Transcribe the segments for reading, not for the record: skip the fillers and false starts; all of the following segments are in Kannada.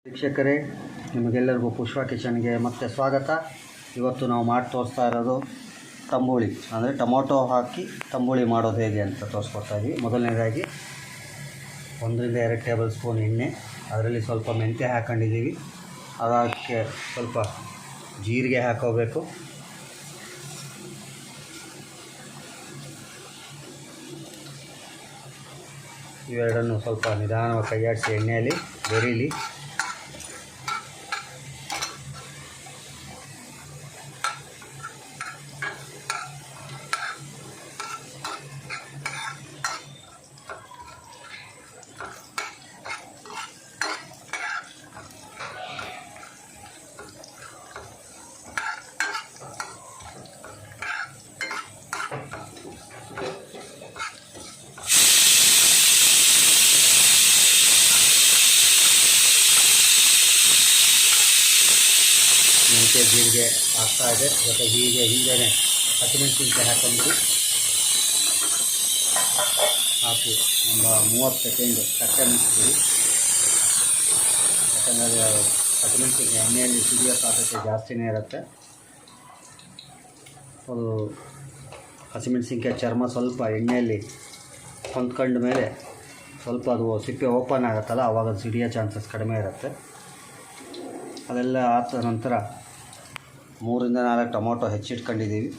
ವೀಕ್ಷಕರೇ, ನಿಮಗೆಲ್ಲರಿಗೂ ಪುಷ್ಪ ಕಿಚನ್ಗೆ ಮತ್ತೆ ಸ್ವಾಗತ. ಇವತ್ತು ನಾವು ಮಾಡಿ ತೋರಿಸ್ತಾ ಇರೋದು ತಂಬುಳಿ, ಅಂದರೆ ಟೊಮೊಟೊ ಹಾಕಿ ತಂಬುಳಿ ಮಾಡೋದು ಹೇಗೆ ಅಂತ ತೋರಿಸ್ಕೊಡ್ತಾ ಇದ್ದೀವಿ. ಮೊದಲನೇದಾಗಿ 1 ರಿಂದ 2 ಟೇಬಲ್ ಸ್ಪೂನ್ ಎಣ್ಣೆ, ಅದರಲ್ಲಿ ಸ್ವಲ್ಪ ಮೆಂತ್ಯ ಹಾಕ್ಕೊಂಡಿದ್ದೀವಿ. ಅದಕ್ಕೆ ಸ್ವಲ್ಪ ಜೀರಿಗೆ ಹಾಕೋಬೇಕು. ಇವೆರಡನ್ನು ಸ್ವಲ್ಪ ನಿಧಾನವಾಗಿ ಕೈಯಾಡಿಸಿ ಎಣ್ಣೆಯಲ್ಲಿ ಬೆರೀಲಿ. ಮೆಂತ್ಯ ಜೀರಿಗೆ ಹಾಕ್ತಾ ಇದೆ. ಜೊತೆಗೆ ಹಿಂದೆ ಹಸಿಮೆಣಸಿನ್ಕಾಯಿ ಹಾಕೊಂಡು ಹಾಕಿ ಒಂದು 30 ಸೆಕೆಂಡ್ ಕಚ್ಚಾ ಮೆಣಸಿಬಿಡಿ. ಯಾಕಂದರೆ ಹಸಿಮೆಣಸಿನ್ಕಾಯಿ ಎಣ್ಣೆಯಲ್ಲಿ ಸಿಡಿಯೋ ಸಾಧ್ಯತೆ ಜಾಸ್ತಿನೇ ಇರುತ್ತೆ. ಅದು ಹಸಿಮೆಣಸಿನ್ಕಾಯಿ ಚರ್ಮ ಸ್ವಲ್ಪ ಎಣ್ಣೆಯಲ್ಲಿ ಹೊಂದ್ಕೊಂಡ ಮೇಲೆ ಸ್ವಲ್ಪ ಅದು ಸಿಪ್ಪೆ ಓಪನ್ ಆಗುತ್ತಲ್ಲ, ಆವಾಗ ಅದು ಸಿಡಿಯೋ ಚಾನ್ಸಸ್ ಕಡಿಮೆ ಇರುತ್ತೆ. ಅದೆಲ್ಲ ಆದ ನಂತರ 3 ರಿಂದ 4 ಟೊಮೊಟೊ ಹೆಚ್ಚಿಟ್ಕೊಂಡಿದ್ದೀವಿ.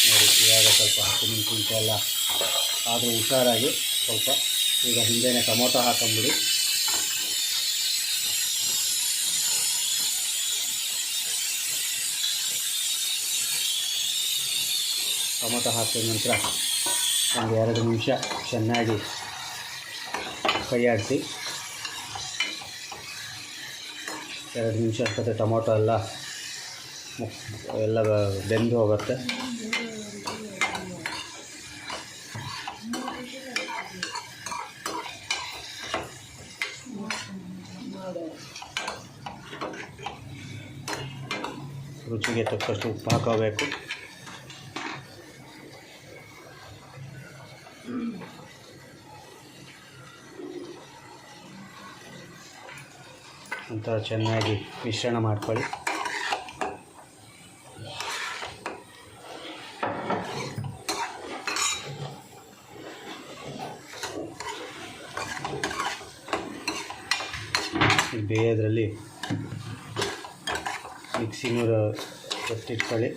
ನೋಡಿ, ಇವಾಗ ಸ್ವಲ್ಪ ಹಸಿಮೆಣಸಿನ್ಕಾಯಿ ಎಲ್ಲ ಆದರೂ ಹುಷಾರಾಗಿ ಸ್ವಲ್ಪ ಈಗ ಹಿಂದೆಯೇ ಟೊಮೊಟೊ ಹಾಕೊಂಬಿಡಿ. ಟೊಮೊಟೊ ಹಾಕಿದ ನಂತರ ಒಂದು 2 ನಿಮಿಷ ಚೆನ್ನಾಗಿ ಕೈಯಾಡಿಸಿ. 2 ನಿಮಿಷ ಅಷ್ಟೊತ್ತೆ ಟೊಮೊಟೊ ಎಲ್ಲ ಬೆಂದು ಹೋಗುತ್ತೆ. ರುಚಿಗೆ ತಕ್ಕಷ್ಟು ಉಪ್ಪು ಹಾಕೋಬೇಕು. ನಂತರ ಚೆನ್ನಾಗಿ ಮಿಶ್ರಣ ಮಾಡ್ಕೊಳ್ಳಿ. ಬೇಯೋದ್ರಲ್ಲಿ ಮಿಕ್ಸಿಂಗ್ ಎತ್ತಿಟ್ಕೊಳ್ಳಿ.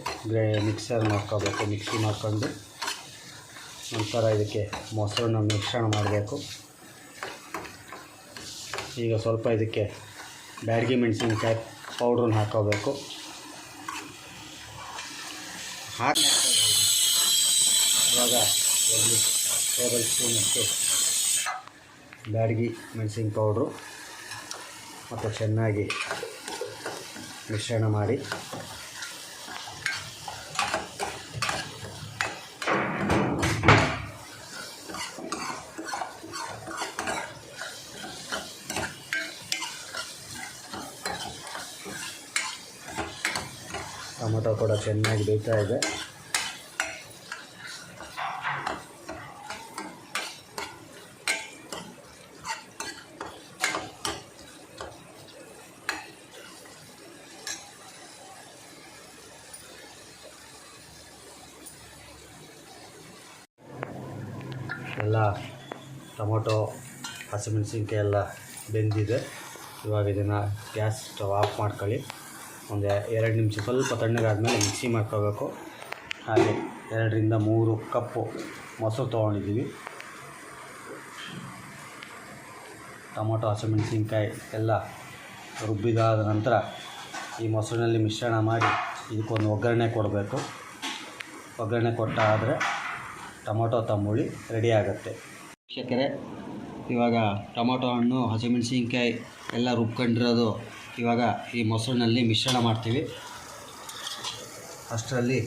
ಮಿಕ್ಸರ್ ಮಾಡ್ಕೋಬೇಕು. ಮಿಕ್ಸಿ ಮಾಡ್ಕೊಂಡು ನಂತರ ಇದಕ್ಕೆ ಮೊಸರನ್ನ ಮಿಶ್ರಣ ಮಾಡಬೇಕು. ಈಗ ಸ್ವಲ್ಪ ಇದಕ್ಕೆ ಬ್ಯಾಡಗಿ ಮೆಣಸಿನ್ಕಾಯಿ ಪೌಡ್ರನ್ನ ಹಾಕೋಬೇಕು. ಇವಾಗ 1 ಟೇಬಲ್ ಸ್ಪೂನಷ್ಟು ಬ್ಯಾಡಗಿ ಮೆಣಸಿನ ಪೌಡ್ರು ಮತ್ತು ಚೆನ್ನಾಗಿ ಮಿಶ್ರಣ ಮಾಡಿ ಟೊಮೊಟೊ ಕೂಡ ಚೆನ್ನಾಗಿ ಬೇಯ್ತಾ ಇದೆ. ಎಲ್ಲ ಟೊಮೊಟೊ ಹಸಿಮೆಣಸಿನ್ಕಾಯಿ ಎಲ್ಲ ಬೆಂದಿದೆ. ಇವಾಗ ಇದನ್ನು ಗ್ಯಾಸ್ ಸ್ಟವ್ ಆಫ್ ಮಾಡ್ಕೊಳ್ಳಿ. ಒಂದು 2 ನಿಮಿಷ ಸ್ವಲ್ಪ ತಣ್ಣಗಾದ್ಮೇಲೆ ಮಿಕ್ಸಿ ಮಾಡ್ಕೋಬೇಕು. ಹಾಗೆ 2 ರಿಂದ 3 ಕಪ್ಪು ಮೊಸರು ತೊಗೊಂಡಿದ್ದೀವಿ. ಟೊಮೊಟೊ ಹಸಿಮೆಣಸಿನ್ಕಾಯಿ ಎಲ್ಲ ರುಬ್ಬಿದಾದ ನಂತರ ಈ ಮೊಸರಿನಲ್ಲಿ ಮಿಶ್ರಣ ಮಾಡಿ ಇದಕ್ಕೊಂದು ಒಗ್ಗರಣೆ ಕೊಡಬೇಕು. ಒಗ್ಗರಣೆ ಕೊಟ್ಟಾದರೆ ಟೊಮೊಟೊ ತಂಬುಳಿ ರೆಡಿ ಆಗುತ್ತೆ. ವೀಕ್ಷಕರೇ, ಇವಾಗ ಟೊಮೊಟೊ ಹಣ್ಣು ಹಸಿಮೆಣಸಿನ್ಕಾಯಿ ಎಲ್ಲ ರುಬ್ಕೊಂಡಿರೋದು ಇವಾಗ ಈ ಮೊಸರಿನಲ್ಲಿ ಮಿಶ್ರಣ ಮಾಡ್ತೀವಿ. ಅಷ್ಟರಲ್ಲಿ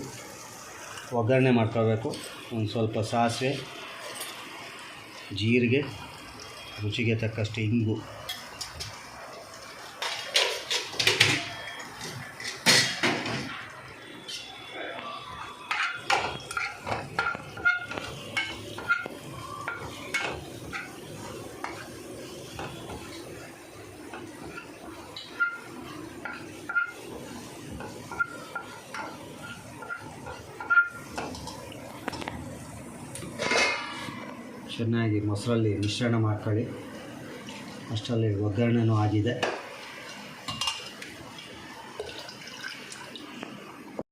ಒಗ್ಗರಣೆ ಮಾಡ್ಕೋಬೇಕು. ಒಂದು ಸ್ವಲ್ಪ ಸಾಸಿವೆ, ಜೀರಿಗೆ, ರುಚಿಗೆ ತಕ್ಕಷ್ಟು ಇಂಗು, ಚೆನ್ನಾಗಿ ಮೊಸರಲ್ಲಿ ಮಿಶ್ರಣ ಮಾಡ್ಕೊಳ್ಳಿ. ಅಷ್ಟರಲ್ಲಿ ಒಗ್ಗರಣೆನೂ ಆಗಿದೆ.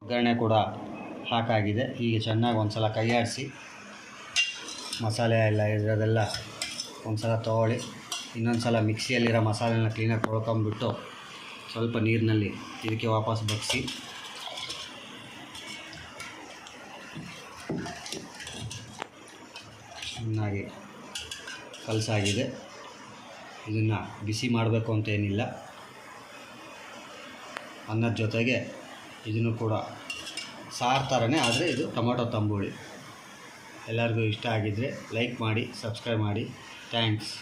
ಒಗ್ಗರಣೆ ಕೂಡ ಹಾಕಾಗಿದೆ. ಈಗ ಚೆನ್ನಾಗಿ ಒಂದು ಸಲ ಕೈ ಆಡಿಸಿ ಮಸಾಲೆ ಎಲ್ಲ ಇರೋದೆಲ್ಲ ಒಂದು ಸಲ ತೊಗೊಳ್ಳಿ. ಇನ್ನೊಂದು ಸಲ ಮಿಕ್ಸಿಯಲ್ಲಿರೋ ಮಸಾಲೆನ ಕ್ಲೀನಾಗಿ ತೊಳ್ಕೊಂಬಿಟ್ಟು ಸ್ವಲ್ಪ ನೀರಿನಲ್ಲಿ ಇದಕ್ಕೆ ವಾಪಸ್ ಬಗ್ಗಿಸಿ ಚೆನ್ನಾಗಿ ಕಲಸಾಗಿದೆ. ಇದನ್ನು ಬಿಸಿ ಮಾಡಬೇಕು ಅಂತೇನಿಲ್ಲ. ಅನ್ನದ ಜೊತೆಗೆ ಇದನ್ನು ಕೂಡ ಸಾರು ಥರನೇ, ಆದರೆ ಇದು ಟೊಮೊಟೊ ತಂಬುಳಿ. ಎಲ್ಲರಿಗೂ ಇಷ್ಟ ಆಗಿದ್ದರೆ ಲೈಕ್ ಮಾಡಿ, ಸಬ್ಸ್ಕ್ರೈಬ್ ಮಾಡಿ. ಥ್ಯಾಂಕ್ಸ್.